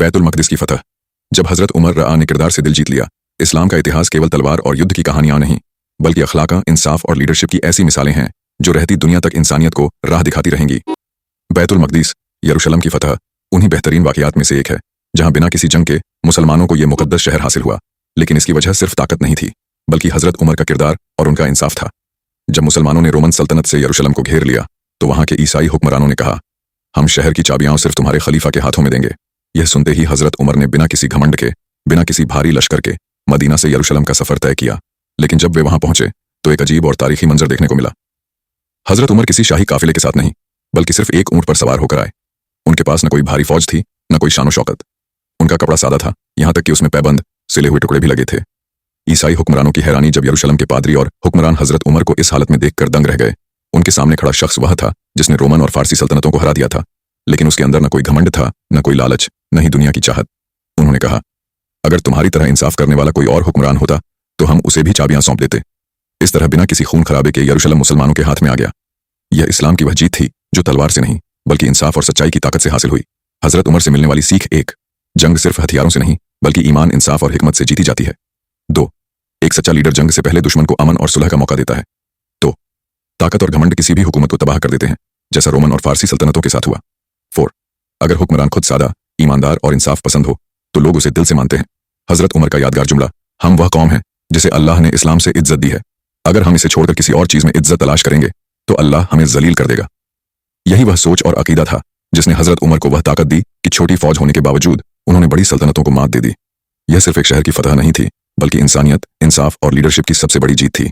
बैतुल मक़दिस की फतह। जब हज़रत उमर रआ ने किरदार से दिल जीत लिया, इस्लाम का इतिहास केवल तलवार और युद्ध की कहानियां नहीं, बल्कि अखलाक, इंसाफ और लीडरशिप की ऐसी मिसालें हैं जो रहती दुनिया तक इंसानियत को राह दिखाती रहेंगी। बैतुल मक़दिस यरूशलेम की फतह उन्हीं बेहतरीन वाक़यात में से एक है जहां बिना किसी जंग के मुसलमानों को यह मुक़द्दस शहर हासिल हुआ। लेकिन इसकी वजह सिर्फ ताकत नहीं थी, बल्कि हज़रत उमर का किरदार और उनका इंसाफ था। जब मुसलमानों ने रोमन सल्तनत से यरूशलेम को घेर लिया, तो वहां के ईसाई हुक्मरानों ने कहा, हम शहर की चाबियां सिर्फ तुम्हारे खलीफा के हाथों में देंगे। यह सुनते ही हज़रत उमर ने बिना किसी घमंड के, बिना किसी भारी लश्कर के मदीना से यरूशलेम का सफर तय किया। लेकिन जब वे वहां पहुंचे तो एक अजीब और तारीखी मंजर देखने को मिला। हज़रत उमर किसी शाही काफिले के साथ नहीं, बल्कि सिर्फ एक ऊंट पर सवार होकर आए। उनके पास न कोई भारी फौज थी, न कोई शानो शौकत। उनका कपड़ा सादा था, यहां तक कि उसमें पैबंद सिले हुए टुकड़े भी लगे थे। ईसाई हुक्मरानों की हैरानी जब यरूशलेम के पादरी और हुक्मरान हज़रत उमर को इस हालत में देखकर दंग रह गए। उनके सामने खड़ा शख्स वह था जिसने रोमन और फारसी सल्तनतों को हरा दिया था, लेकिन उसके अंदर न कोई घमंड था, न कोई लालच, न ही दुनिया की चाहत। उन्होंने कहा, अगर तुम्हारी तरह इंसाफ करने वाला कोई और हुक्मरान होता तो हम उसे भी चाबियां सौंप देते। इस तरह बिना किसी खून खराबे के यरूशलेम मुसलमानों के हाथ में आ गया। यह इस्लाम की वह जीत थी जो तलवार से नहीं, बल्कि इंसाफ और सच्चाई की ताकत से हासिल हुई। हज़रत उमर से मिलने वाली सीख एक, जंग सिर्फ हथियारों से नहीं, बल्कि ईमान, इंसाफ और हिकमत से जीती जाती है। 2, एक सच्चा लीडर जंग से पहले दुश्मन को अमन और सुलह का मौका देता है। तो ताकत और घमंड किसी भी हुकूमत को तबाह कर देते हैं, जैसा रोमन और फारसी सल्तनतों के साथ हुआ। 4, अगर हुक्मरान खुद सादा, ईमानदार और इंसाफ पसंद हो तो लोग उसे दिल से मानते हैं। हज़रत उमर का यादगार जुमला, हम वह कौम है जिसे अल्लाह ने इस्लाम से इज्जत दी है। अगर हम इसे छोड़कर किसी और चीज में इज्जत तलाश करेंगे तो अल्लाह हमें जलील कर देगा। यही वह सोच और अकीदा था जिसने हज़रत उमर को वह ताकत दी कि छोटी फौज होने के बावजूद उन्होंने बड़ी सल्तनतों को मात दे दी। यह सिर्फ एक शहर की फतह नहीं थी, बल्कि इंसानियत, इंसाफ और लीडरशिप की सबसे बड़ी जीत थी।